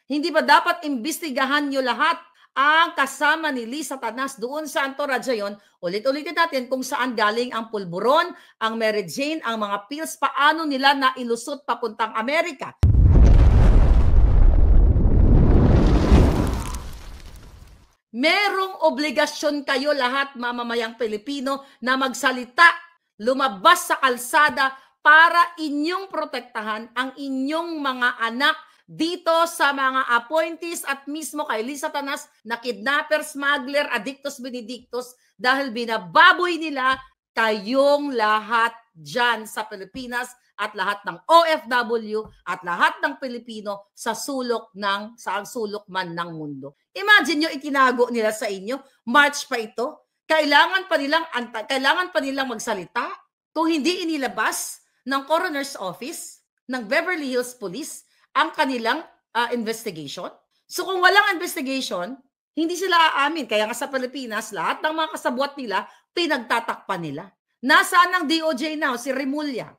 Hindi ba dapat imbestigahan nyo lahat ang kasama ni Liz Satanas doon sa Antorradya yon? Ulit-ulitin natin kung saan galing ang pulburon, ang Mary Jane, ang mga pills, paano nila nailusot papuntang Amerika. Merong obligasyon kayo lahat, mamamayang Pilipino, na magsalita, lumabas sa kalsada para inyong protektahan ang inyong mga anak dito sa mga appointees at mismo kay Liz Satanas na kidnapper, smuggler, addictus benedictus dahil binababoy nila kayong lahat dyan sa Pilipinas at lahat ng OFW at lahat ng Pilipino sa sulok man ng mundo. Imagine nyo, itinago nila sa inyo, March pa ito, kailangan pa nilang magsalita kung hindi inilabas ng Coroner's Office, ng Beverly Hills Police, ang kanilang investigation. So kung walang investigation, hindi sila aamin. Kaya nga sa Pilipinas, lahat ng mga kasabwat nila, pinagtatakpan nila. Nasaan ang DOJ now? Si Remulla,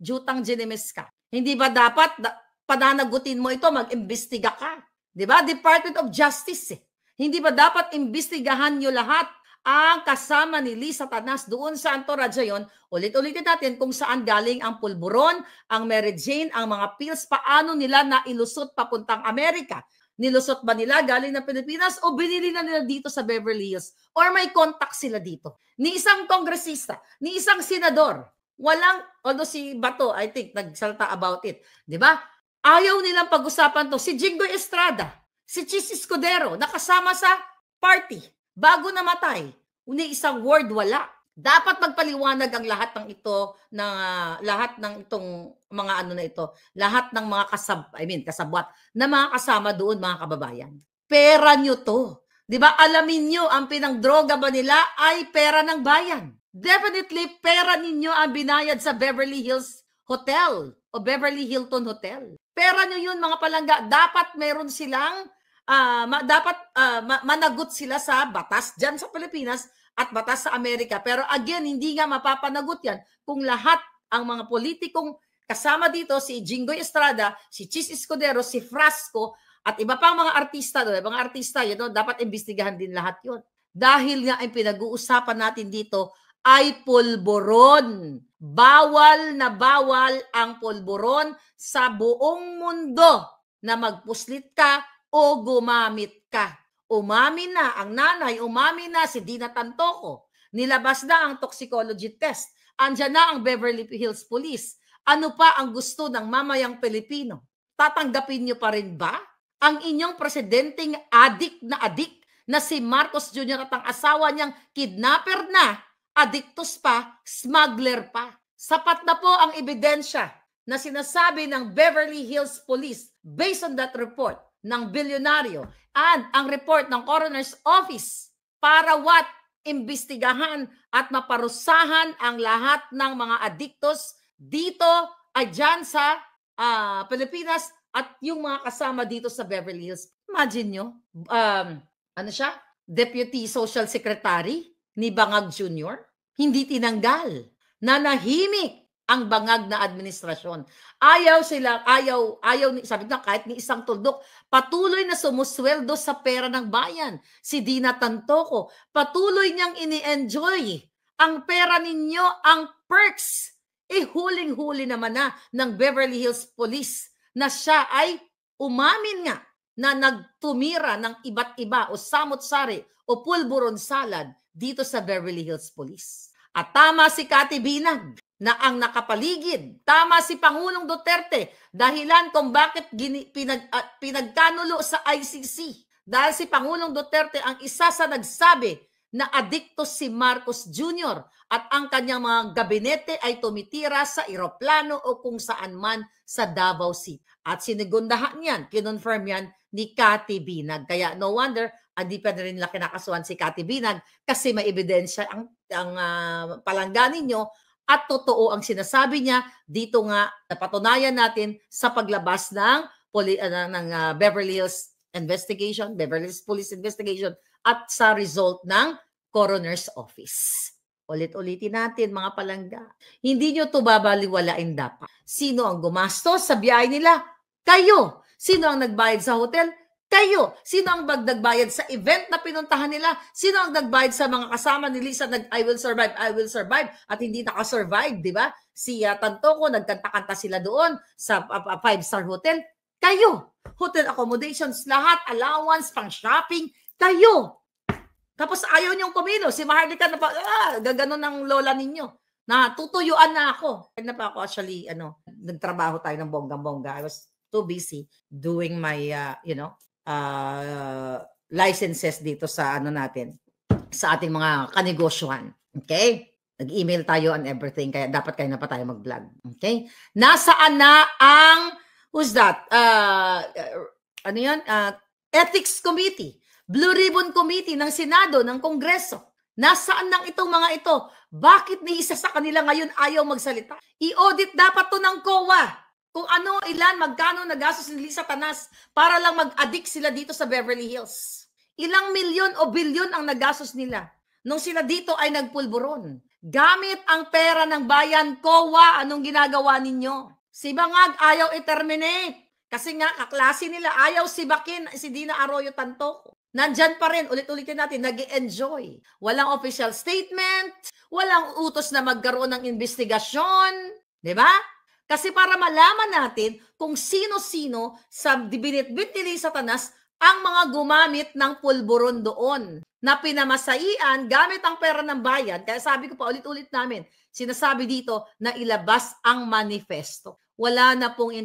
Jutang Ginemisca. Hindi ba dapat pananagutin mo ito, mag-imbestiga ka? Di ba? Department of Justice. Hindi ba dapat imbestigahan nyo lahat ang kasama ni Liz Satanas doon sa Antorradya yon? Ulit-ulitin natin kung saan galing ang pulburon, ang Mary Jane, ang mga pills, paano nila nailusot papuntang Amerika. Nilusot ba nila galing ng Pilipinas o binili na nila dito sa Beverly Hills? Or may contact sila dito? Ni isang kongresista, ni isang senador, although si Bato, I think, nagsalta about it. Di ba? Ayaw nilang pag-usapan to. Si Jinggoy Estrada, si Chis Escudero, nakasama sa party. Bago namatay, isang word wala. Dapat magpaliwanag ang lahat ng ito, lahat ng itong mga ano na ito, lahat ng mga kasabwat na mga kasama doon, mga kababayan. Pera nyo to. Di ba? Alamin nyo, ang pinangdroga ba nila ay pera ng bayan. Definitely, pera ninyo ang binayad sa Beverly Hills Hotel o Beverly Hilton Hotel. Pera nyo yun, mga palangga. Dapat meron silang managot sila sa batas dyan sa Pilipinas at batas sa Amerika. Pero again, hindi nga mapapanagot yan kung lahat ang mga politikong kasama dito, si Jinggoy Estrada, si Chis Escudero, si Frasco, at iba pang mga artista, dapat imbestigahan din lahat yun. Dahil nga ang pinag-uusapan natin dito ay pulburon. Bawal na bawal ang pulburon sa buong mundo na magpuslit ka o gumamit ka. Umamin na ang nanay, umamin na si Dina Tantoco. Nilabas na ang toxicology test. Andyan na ang Beverly Hills Police. Ano pa ang gusto ng mamayang Pilipino? Tatanggapin niyo pa rin ba ang inyong presidenteng adik na si Marcos Jr. at ang asawa niyang kidnapper na, addictus pa, smuggler pa? Sapat na po ang ebidensya na sinasabi ng Beverly Hills Police based on that report ng bilyonaryo and ang report ng Coroner's Office para imbestigahan at maparusahan ang lahat ng mga addictos dito ay dyan sa Pilipinas at yung mga kasama dito sa Beverly Hills. Imagine nyo, Deputy Social Secretary ni Bangag Jr., hindi tinanggal. Nanahimik ang bangag na administrasyon. Sabi na kahit ni isang tuldok, patuloy na sumusweldo sa pera ng bayan. Si Dina Tantoco, patuloy niyang ini-enjoy ang pera ninyo, ang perks. Huling-huli naman na ng Beverly Hills Police na siya ay umamin nga na nagtumira ng iba't iba o samot-sari o pulburon salad dito sa Beverly Hills Police. At tama si Cathy Binag na ang nakapaligid. Tama si Pangulong Duterte, dahilan kung bakit pinagkanulo sa ICC. Dahil si Pangulong Duterte ang isa sa nagsabi na addictus si Marcos Jr. at ang kanyang mga gabinete ay tumitira sa eroplano o kung saan man sa Davao City. At sinigundahan yan, kinonfirm yan ni Cathy Binag. Kaya no wonder, hindi pa rin nila kinakasuhan si Cathy Binag kasi may ebidensya ang palangga ninyo at totoo ang sinasabi niya. Dito nga napatunayan natin sa paglabas ng Beverly Hills investigation, Beverly Hills Police investigation at sa result ng Coroner's Office. Ulit-ulitin natin mga palangga. Hindi nyo ito babaliwalain dapat. Sino ang gumastos sa biyahe nila? Kayo. Sino ang nagbayad sa hotel? Kayo. Sino ang nagbayad sa event na pinuntahan nila? Sino ang nagbayad sa mga kasama ni Lisa I will survive, I will survive at hindi nakasurvive, di ba? Si Tantoco, nagkanta-kanta sila doon sa 5-star hotel. Kayo. Hotel accommodations, lahat, allowance, pang shopping, kayo. Tapos ayaw niyong kumilo. Si Maharlika na pa, gaganon ng lola ninyo. Na tutuyuan na ako. Na pa ako actually, nagtrabaho tayo ng bonggang-bongga. I was too busy doing my, licenses dito sa natin, sa ating mga kanegosyohan. Okay? Nag-email tayo on everything. Kaya dapat kayo na pa tayo mag-vlog. Okay? Nasaan na ang, who's that? Ethics Committee. Blue Ribbon Committee ng Senado, ng Kongreso. Nasaan nang itong mga ito? Bakit ni isa sa kanila ngayon ayaw magsalita? I-audit dapat to ng COA. Kung ilan, magkano nagastos ni Lisa Tanas para lang mag-addict sila dito sa Beverly Hills. Ilang milyon o bilyon ang nagastos nila nung sila dito ay nagpulburon. Gamit ang pera ng bayan, COA, anong ginagawa ninyo? Si Bangag ayaw i-terminate. Kasi nga, kaklase nila, ayaw sibakin si Dina Arroyo Tantoco. Nandyan pa rin, ulit-ulitin natin, nag-enjoy. Walang official statement, walang utos na magkaroon ng investigasyon, di ba? Kasi para malaman natin kung sino-sino sa binitbit ni Lisa Tanas ang mga gumamit ng pulburon doon na pinamasaian gamit ang pera ng bayan. Kaya sabi ko pa, ulit-ulit namin, sinasabi dito na ilabas ang manifesto. Wala na pong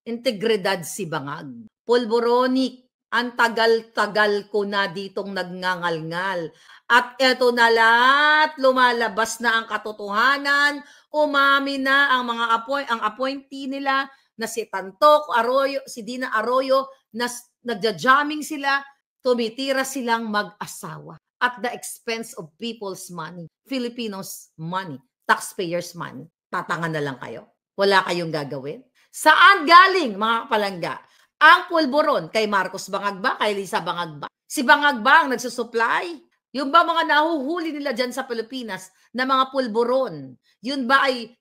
integridad si Bangag. Pulboronic. Ang tagal-tagal ko na ditong nagngangalngal. At eto na lahat, lumalabas na ang katotohanan, umami na ang mga appointee nila na si Tantoco Arroyo, si Dina Arroyo, na nagja-jamming sila, tumitira silang mag-asawa at the expense of people's money, Filipinos' money, taxpayers' money. Tatanga na lang kayo. Wala kayong gagawin. Saan galing, mga palangga? Ang pulburon, kay Marcos Bangag ba? Kay Lisa Bangag ba? Si Bangag ba ang nagsusupply? Yung ba mga nahuhuli nila dyan sa Pilipinas na mga pulburon? Yun ba ay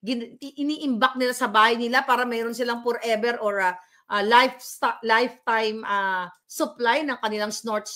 iniimbak nila sa bahay nila para mayroon silang forever or lifetime supply ng kanilang snort?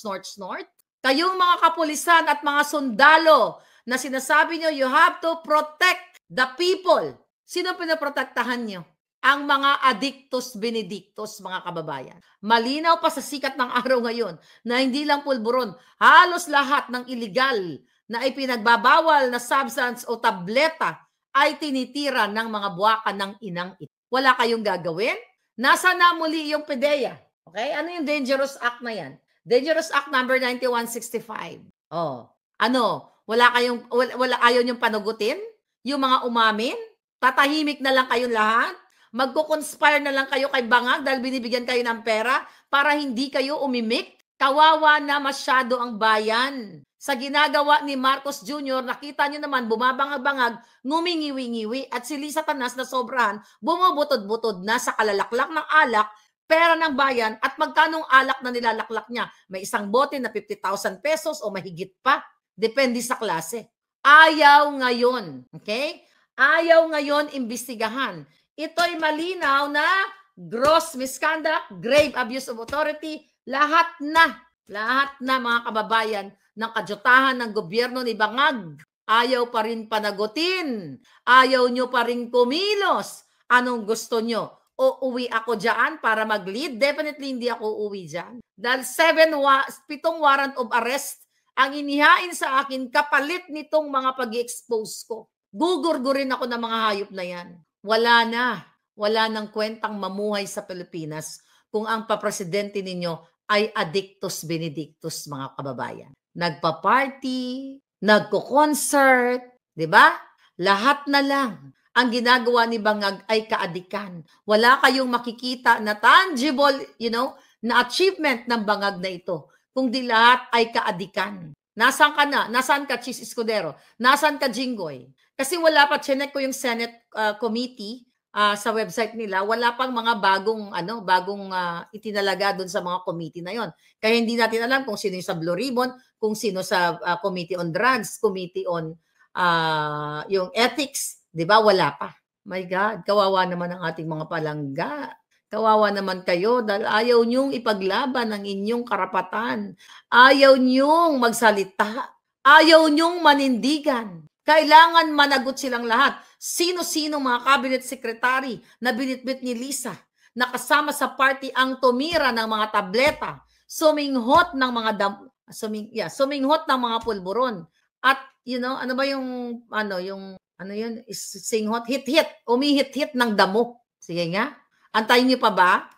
Kayong mga kapulisan at mga sundalo na sinasabi nyo, you have to protect the people. Sino pinaprotektahan nyo? Ang mga addictus benedictus, mga kababayan. Malinaw pa sa sikat ng araw ngayon na hindi lang pulburon, halos lahat ng illegal na ipinagbabawal na substance o tableta ay tinitira ng mga buwakan ng inang ito. Wala kayong gagawin? Nasa na muli yung PDEA? Okay? Ano yung Dangerous Act na yan? Dangerous Act number 9165. Oh, ayaw niyong panugutin? Yung mga umamin? Tatahimik na lang kayong lahat? Magko-conspire na lang kayo kay Bangag dahil binibigyan kayo ng pera para hindi kayo umimik? Kawawa na masyado ang bayan. Sa ginagawa ni Marcos Jr., nakita nyo naman, bumabangag-bangag, ngumingiwi-ngiwi, at si Lisa Tanas na sobrahan, bumubutod-butod na sa kalalaklak ng alak, pera ng bayan, at magkanong alak na nilalaklak niya. May isang bote na 50,000 pesos o mahigit pa. Depende sa klase. Ayaw ngayon. Okay? Ayaw ngayon imbestigahan. Ito'y malinaw na gross misconduct, grave abuse of authority, lahat na mga kababayan ng kadyutahan ng gobyerno ni Bangag. Ayaw pa rin panagutin. Ayaw nyo pa rin kumilos. Anong gusto nyo? Uuwi ako dyan para mag-lead? Definitely hindi ako uuwi dyan. Dahil 7 warrant of arrest ang inihain sa akin kapalit nitong mga pag-i-expose ko. Gugurgurin ako ng mga hayop na yan. Wala nang kwentang mamuhay sa Pilipinas kung ang papresidente ninyo ay addictus benedictus, mga kababayan. Nagpa-party, nagko-concert, di ba? Lahat na lang. Ang ginagawa ni Bangag ay kaadikan. Wala kayong makikita na tangible, na achievement ng Bangag na ito. Kung di lahat ay kaadikan. Nasaan ka na? Nasaan ka, Chis Escudero? Nasaan ka, Jinggoy? Kasi wala pa, chinek ko yung Senate committee sa website nila, wala pang mga bagong itinalaga doon sa mga committee na yon. Kaya hindi natin alam kung sino yung sa Blue Ribbon, kung sino sa Committee on Drugs, Committee on yung Ethics, di ba? Wala pa. My God, kawawa naman ang ating mga palangga. Kawawa naman kayo dahil ayaw niyong ipaglaban ang inyong karapatan. Ayaw niyong magsalita. Ayaw niyong manindigan. Kailangan managot silang lahat. Sino-sino mga cabinet secretary na binitbit ni Lisa, nakasama sa party ang tumira ng mga tableta, suminghot ng mga suminghot ng mga pulburon. At ano ba yung singhot, hit-hit, umihit-hit ng damo. Sige nga. Antayin niyo pa ba?